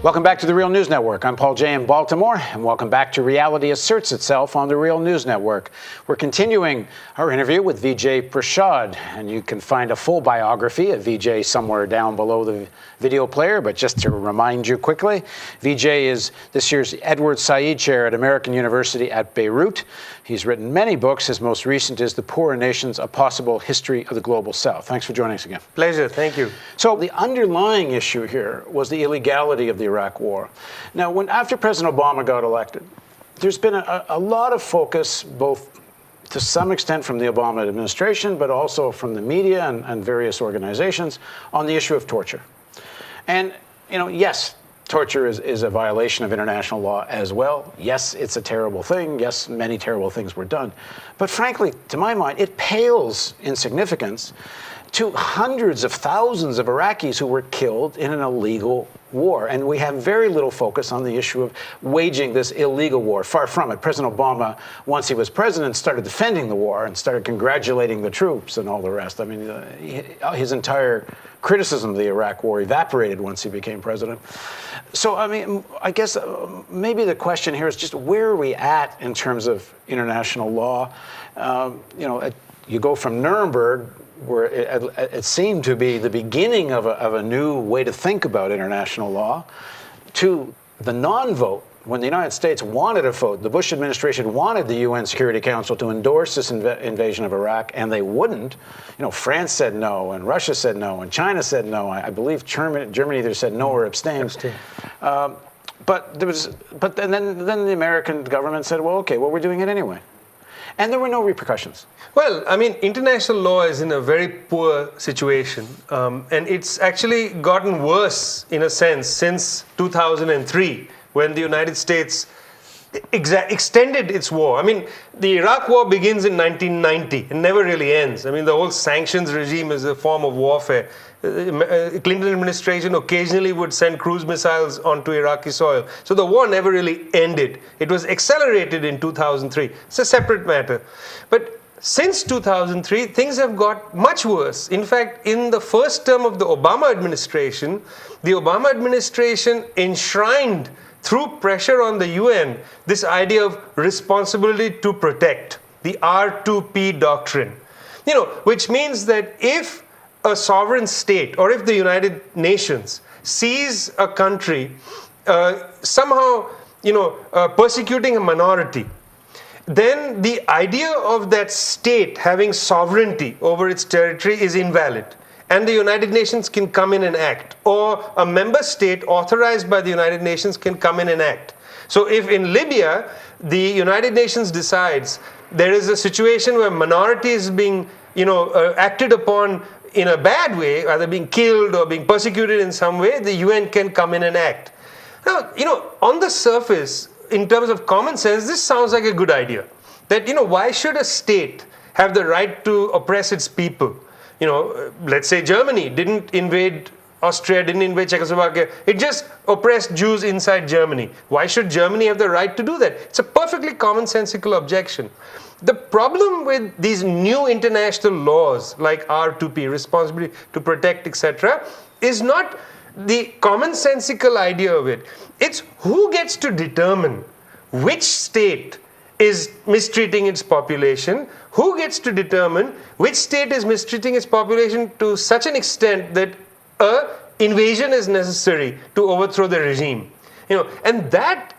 Welcome back to the Real News Network. I'm Paul Jay in Baltimore, and welcome back to Reality Asserts Itself on the Real News Network. We're continuing our interview with Vijay Prashad, and you can find a full biography of Vijay somewhere down below the video player. But just to remind you quickly, Vijay is this year's Edward Said Chair at American University at Beirut. He's written many books. His most recent is The Poorer Nations, A Possible History of the Global South. Thanks for joining us again. Pleasure. Thank you. So the underlying issue here was the illegality of the Iraq War. Now, after President Obama got elected, there's been a lot of focus, both to some extent from the Obama administration, but also from the media and various organizations, on the issue of torture. And, yes, torture is a violation of international law as well. Yes, it's a terrible thing. Yes, many terrible things were done. But frankly, to my mind, it pales in significance to hundreds of thousands of Iraqis who were killed in an illegal war. And we have very little focus on the issue of waging this illegal war. Far from it. President Obama, once he was president, started defending the war and started congratulating the troops and all the rest. I mean, his entire criticism of the Iraq war evaporated once he became president. So, I mean, I guess maybe the question here is just where are we at in terms of international law? You go from Nuremberg, where it seemed to be the beginning of a new way to think about international law, to the non-vote. When the United States wanted a vote, the Bush administration wanted the UN Security Council to endorse this invasion of Iraq, and they wouldn't. France said no, and Russia said no, and China said no. I believe Germany either said no or abstained. But then the American government said, well, okay, well, we're doing it anyway. And there were no repercussions. Well, I mean, international law is in a very poor situation. And it's actually gotten worse, in a sense, since 2003, when the United States extended its war. I mean, the Iraq war begins in 1990 and never really ends. I mean, the whole sanctions regime is a form of warfare. Clinton administration occasionally would send cruise missiles onto Iraqi soil. So the war never really ended. It was accelerated in 2003. It's a separate matter. But since 2003, things have got much worse. In fact, in the first term of the Obama administration enshrined through pressure on the UN this idea of responsibility to protect, the R2P doctrine. Which means that if a sovereign state, or if the United Nations sees a country somehow, persecuting a minority, then the idea of that state having sovereignty over its territory is invalid. And the United Nations can come in and act. Or a member state authorized by the United Nations can come in and act. So if in Libya, the United Nations decides there is a situation where minorities being, acted upon in a bad way, either being killed or being persecuted in some way, the UN can come in and act. Now, on the surface, in terms of common sense, this sounds like a good idea. That, why should a state have the right to oppress its people? Let's say Germany didn't invade Austria, didn't invade Czechoslovakia. It just oppressed Jews inside Germany. Why should Germany have the right to do that? It's a perfectly commonsensical objection. The problem with these new international laws like R2P, responsibility to protect, etc., is not the commonsensical idea of it. It's who gets to determine which state is mistreating its population, who gets to determine which state is mistreating its population to such an extent that an invasion is necessary to overthrow the regime. And that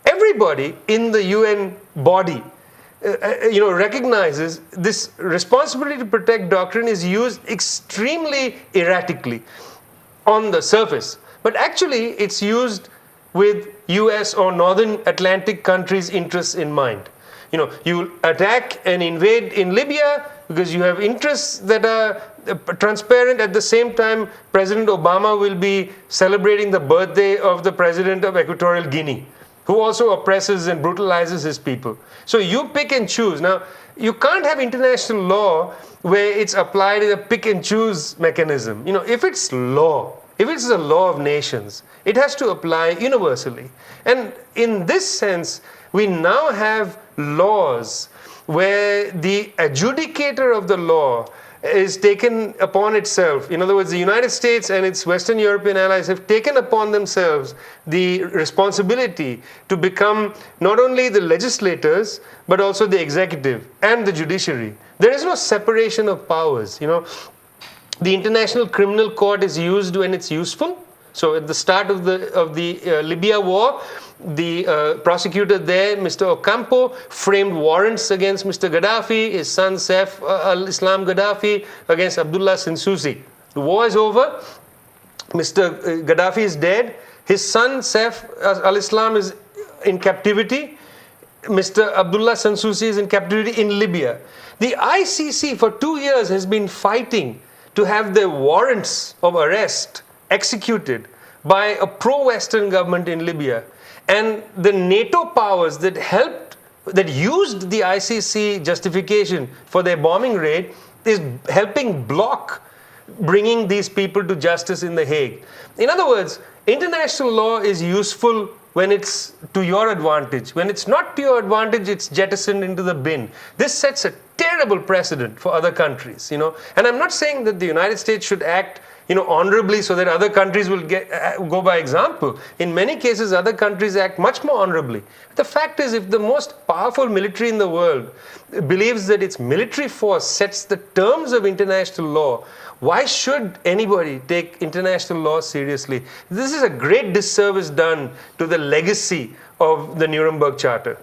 everybody in the UN body recognizes this responsibility to protect doctrine is used extremely erratically on the surface. But actually, it's used with US or Northern Atlantic countries' interests in mind. You attack and invade in Libya because you have interests that are transparent. At the same time, President Obama will be celebrating the birthday of the president of Equatorial Guinea, who also oppresses and brutalizes his people. So you pick and choose. Now, you can't have international law where it's applied in a pick and choose mechanism. If it's law, if it's the law of nations, it has to apply universally. And in this sense, we now have laws where the adjudicator of the law is taken upon itself. In other words, the United States and its Western European allies have taken upon themselves the responsibility to become not only the legislators, but also the executive and the judiciary. There is no separation of powers. The International Criminal Court is used when it's useful. So at the start of the Libya war, the prosecutor there, Mr. Ocampo, framed warrants against Mr. Gaddafi, his son Saif al-Islam Gaddafi, against Abdullah Sensusi. The war is over. Mr. Gaddafi is dead. His son Saif al-Islam is in captivity. Mr. Abdullah Sensusi is in captivity in Libya. The ICC for 2 years has been fighting to have their warrants of arrest executed by a pro-Western government in Libya. And the NATO powers that used the ICC justification for their bombing raid is helping block bringing these people to justice in The Hague. In other words, international law is useful when it's to your advantage. When it's not to your advantage, it's jettisoned into the bin. This sets a terrible precedent for other countries, And I'm not saying that the United States should act honorably so that other countries will go by example. In many cases, other countries act much more honorably. The fact is, if the most powerful military in the world believes that its military force sets the terms of international law, why should anybody take international law seriously? This is a great disservice done to the legacy of the Nuremberg Charter.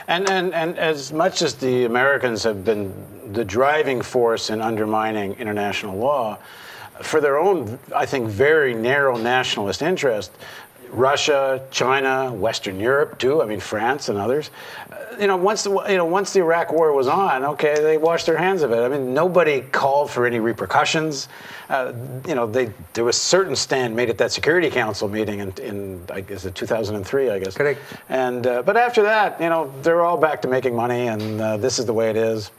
And as much as the Americans have been the driving force in undermining international law, for their own, I think, very narrow nationalist interest, Russia, China, Western Europe too. I mean, France and others. Once the Iraq War was on, okay, they washed their hands of it. I mean, nobody called for any repercussions. There was certain stand made at that Security Council meeting in I guess 2003, I guess. Correct. And but after that, they're all back to making money, and this is the way it is.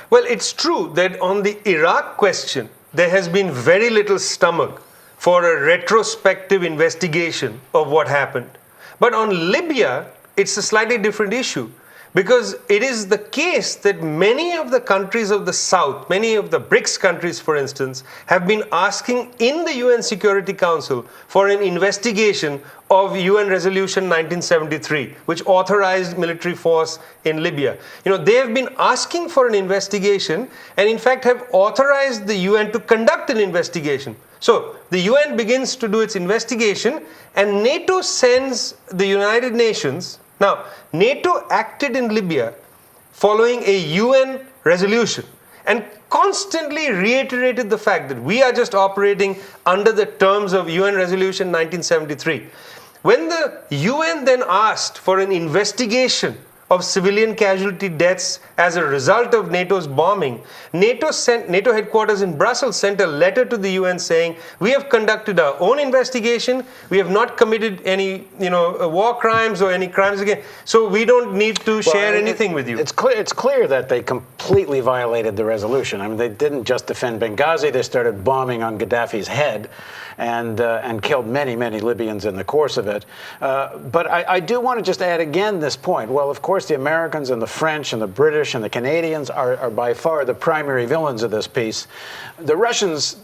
Well, it's true that on the Iraq question, there has been very little stomach for a retrospective investigation of what happened. But on Libya, it's a slightly different issue, because it is the case that many of the countries of the South, many of the BRICS countries, for instance, have been asking in the UN Security Council for an investigation of UN Resolution 1973, which authorized military force in Libya. They have been asking for an investigation and in fact have authorized the UN to conduct an investigation. So the UN begins to do its investigation and NATO sends the United Nations. Now, NATO acted in Libya following a UN resolution and constantly reiterated the fact that we are just operating under the terms of UN Resolution 1973. When the UN then asked for an investigation of civilian casualty deaths as a result of NATO's bombing, NATO headquarters in Brussels sent a letter to the UN saying, we have conducted our own investigation, we have not committed any war crimes or any crimes against, so we don't need to share anything with you. It's clear that they completely violated the resolution. I mean, they didn't just defend Benghazi, they started bombing on Gaddafi's head and killed many, many Libyans in the course of it. But I do want to just add again this point. Well, of course, the Americans and the French and the British and the Canadians are by far the primary villains of this piece. The Russians,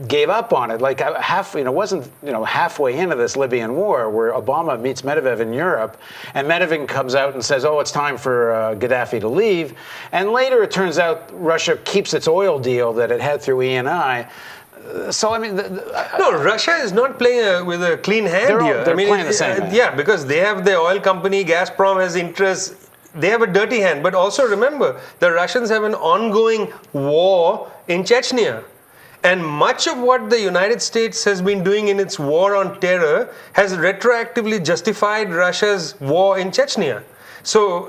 gave up on it. Like wasn't halfway into this Libyan war where Obama meets Medvedev in Europe, and Medvedev comes out and says, "Oh, it's time for Gaddafi to leave." And later, it turns out Russia keeps its oil deal that it had through ENI. So I mean, no, Russia is not playing with a clean hand here. They're playing the same hand. Yeah, because they have their oil company, Gazprom has interests. They have a dirty hand. But also remember, the Russians have an ongoing war in Chechnya. And much of what the United States has been doing in its war on terror has retroactively justified Russia's war in Chechnya. So,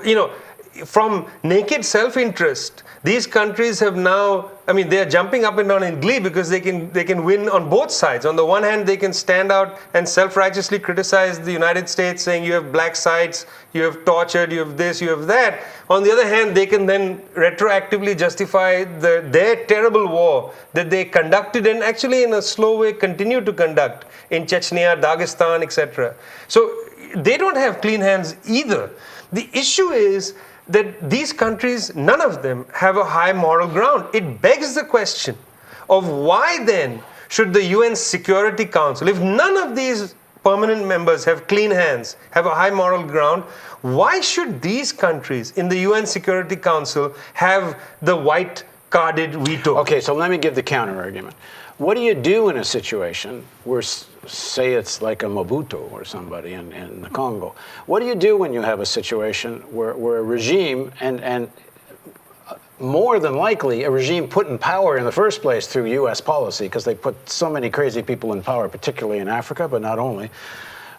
from naked self-interest, these countries have now, they're jumping up and down in glee because they can win on both sides. On the one hand, they can stand out and self-righteously criticize the United States, saying you have black sites, you have tortured, you have this, you have that. On the other hand, they can then retroactively justify their terrible war that they conducted and actually in a slow way continue to conduct in Chechnya, Dagestan, etc. So they don't have clean hands either. The issue is that these countries, none of them have a high moral ground. It begs the question of why then should the UN Security Council, if none of these permanent members have clean hands, have a high moral ground, why should these countries in the UN Security Council have the white carded veto? Okay, so let me give the counter argument. What do you do in a situation where, say, it's like a Mobutu or somebody in the Congo? What do you do when you have a situation where a regime, and more than likely a regime put in power in the first place through U.S. policy, because they put so many crazy people in power, particularly in Africa, but not only.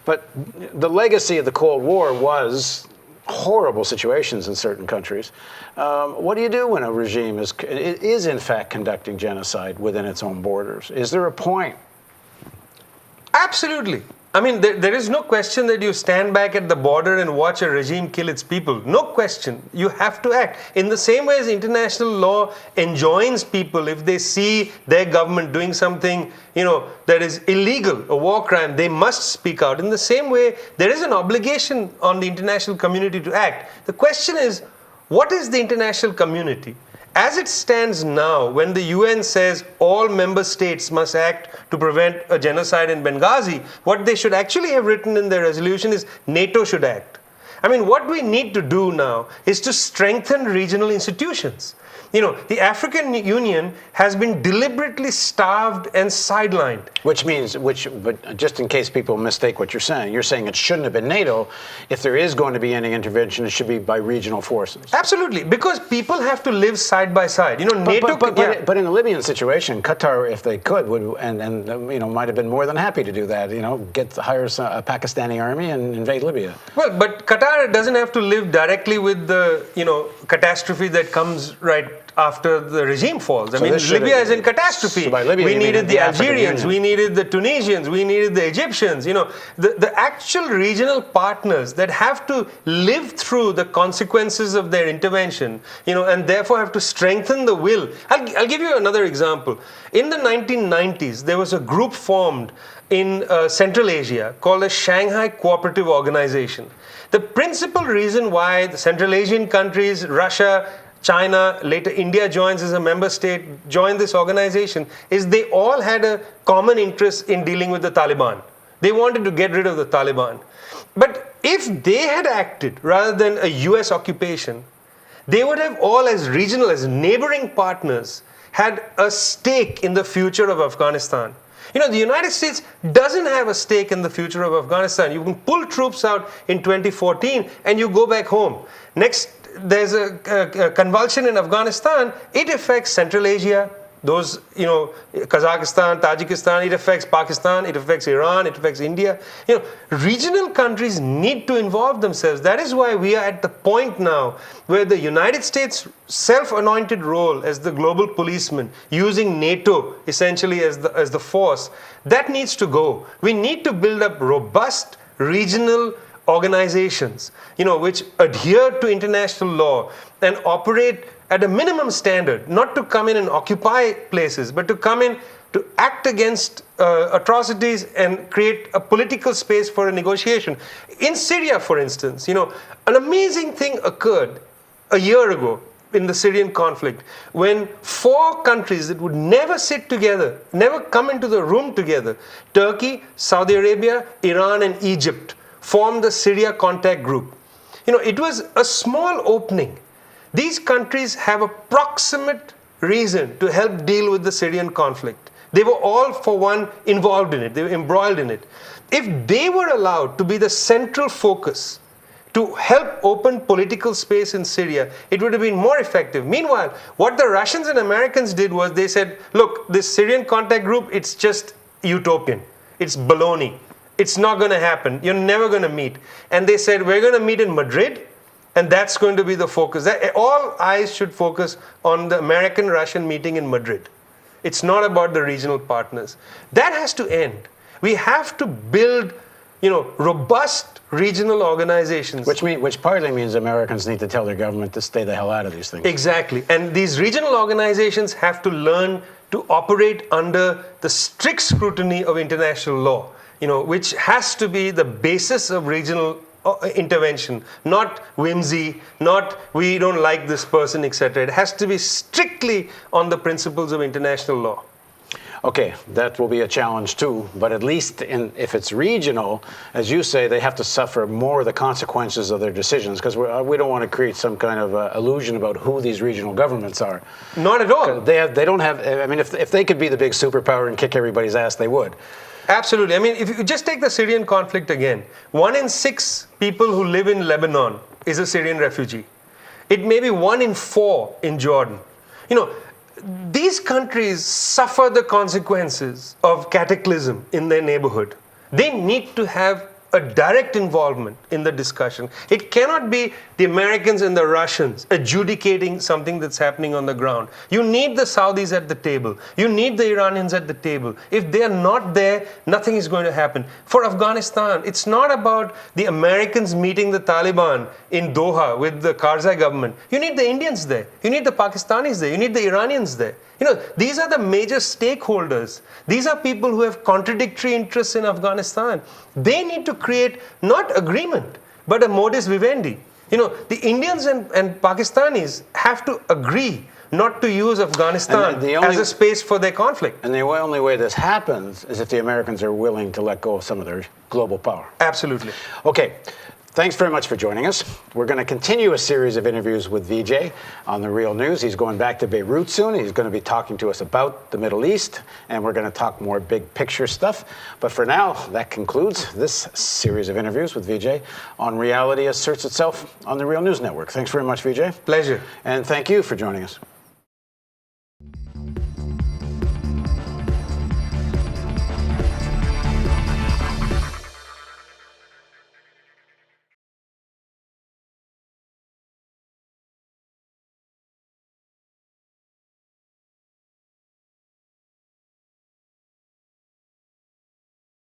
But the legacy of the Cold War was horrible situations in certain countries. What do you do when a regime is in fact conducting genocide within its own borders? Is there a point? Absolutely. I mean, there is no question that you stand back at the border and watch a regime kill its people. No question. You have to act. In the same way as international law enjoins people, if they see their government doing something, that is illegal, a war crime, they must speak out. In the same way, there is an obligation on the international community to act. The question is, what is the international community? As it stands now, when the UN says all member states must act to prevent a genocide in Benghazi, what they should actually have written in their resolution is NATO should act. I mean, what we need to do now is to strengthen regional institutions. The African Union has been deliberately starved and sidelined. But just in case people mistake what you're saying it shouldn't have been NATO. If there is going to be any intervention, it should be by regional forces. Absolutely, because people have to live side by side. NATO. But in the Libyan situation, Qatar, if they could, would might have been more than happy to do that. Hire a Pakistani army and invade Libya. Well, but Qatar doesn't have to live directly with the catastrophe that comes right after the regime falls. I mean, Libya is in catastrophe. So by Libya, we needed the African Algerians, Union. we needed the Tunisians, we needed the Egyptians. The actual regional partners that have to live through the consequences of their intervention, and therefore have to strengthen the will. I'll give you another example. In the 1990s, there was a group formed in Central Asia called the Shanghai Cooperative Organization. The principal reason why the Central Asian countries, Russia, China, later India joins as a member state, joined this organization, is they all had a common interest in dealing with the Taliban. They wanted to get rid of the Taliban. But if they had acted rather than a US occupation, they would have all, as regional, as neighboring partners, had a stake in the future of Afghanistan. The United States doesn't have a stake in the future of Afghanistan. You can pull troops out in 2014 and you go back home. Next, there's a convulsion in Afghanistan. It affects Central Asia, those, Kazakhstan, Tajikistan. It affects Pakistan. It affects Iran. It affects India. Regional countries need to involve themselves. That is why we are at the point now where the United States' self-anointed role as the global policeman, using NATO essentially as the force, that needs to go. We need to build up robust regional organizations, which adhere to international law and operate at a minimum standard, not to come in and occupy places, but to come in to act against atrocities and create a political space for a negotiation. In Syria, for instance, an amazing thing occurred a year ago in the Syrian conflict when 4 countries that would never sit together, never come into the room together, Turkey, Saudi Arabia, Iran, and Egypt, formed the Syria Contact Group. It was a small opening. These countries have a proximate reason to help deal with the Syrian conflict. They were all, for one, involved in it. They were embroiled in it. If they were allowed to be the central focus to help open political space in Syria, it would have been more effective. Meanwhile, what the Russians and Americans did was they said, look, this Syrian Contact Group, it's just utopian. It's baloney. It's not going to happen. You're never going to meet. And they said, we're going to meet in Madrid, and that's going to be the focus. All eyes should focus on the American-Russian meeting in Madrid. It's not about the regional partners. That has to end. We have to build, robust regional organizations. Which partly means Americans need to tell their government to stay the hell out of these things. Exactly. And these regional organizations have to learn to operate under the strict scrutiny of international law, which has to be the basis of regional intervention, not whimsy, not we don't like this person, etc. It has to be strictly on the principles of international law. Okay, that will be a challenge too, but at least if it's regional, as you say, they have to suffer more of the consequences of their decisions, because we don't want to create some kind of illusion about who these regional governments are. Not at all. They don't have, I mean, if they could be the big superpower and kick everybody's ass, they would. Absolutely. I mean, if you just take the Syrian conflict again, 1 in 6 people who live in Lebanon is a Syrian refugee. It may be 1 in 4 in Jordan. You know, these countries suffer the consequences of cataclysm in their neighborhood. They need to have a direct involvement in the discussion. It cannot be the Americans and the Russians adjudicating something that's happening on the ground. You need the Saudis at the table. You need the Iranians at the table. If they're not there, nothing is going to happen. For Afghanistan, it's not about the Americans meeting the Taliban in Doha with the Karzai government. You need the Indians there. You need the Pakistanis there. You need the Iranians there. You know, these are the major stakeholders. These are people who have contradictory interests in Afghanistan. They need to create not agreement, but a modus vivendi. You know, the Indians and Pakistanis have to agree not to use Afghanistan as a space for their conflict. And the only way this happens is if the Americans are willing to let go of some of their global power. Absolutely. Okay. Thanks very much for joining us. We're going to continue a series of interviews with Vijay on The Real News. He's going back to Beirut soon. He's going to be talking to us about the Middle East, and we're going to talk more big picture stuff. But for now, that concludes this series of interviews with Vijay on Reality Asserts Itself on The Real News Network. Thanks very much, Vijay. Pleasure. And thank you for joining us.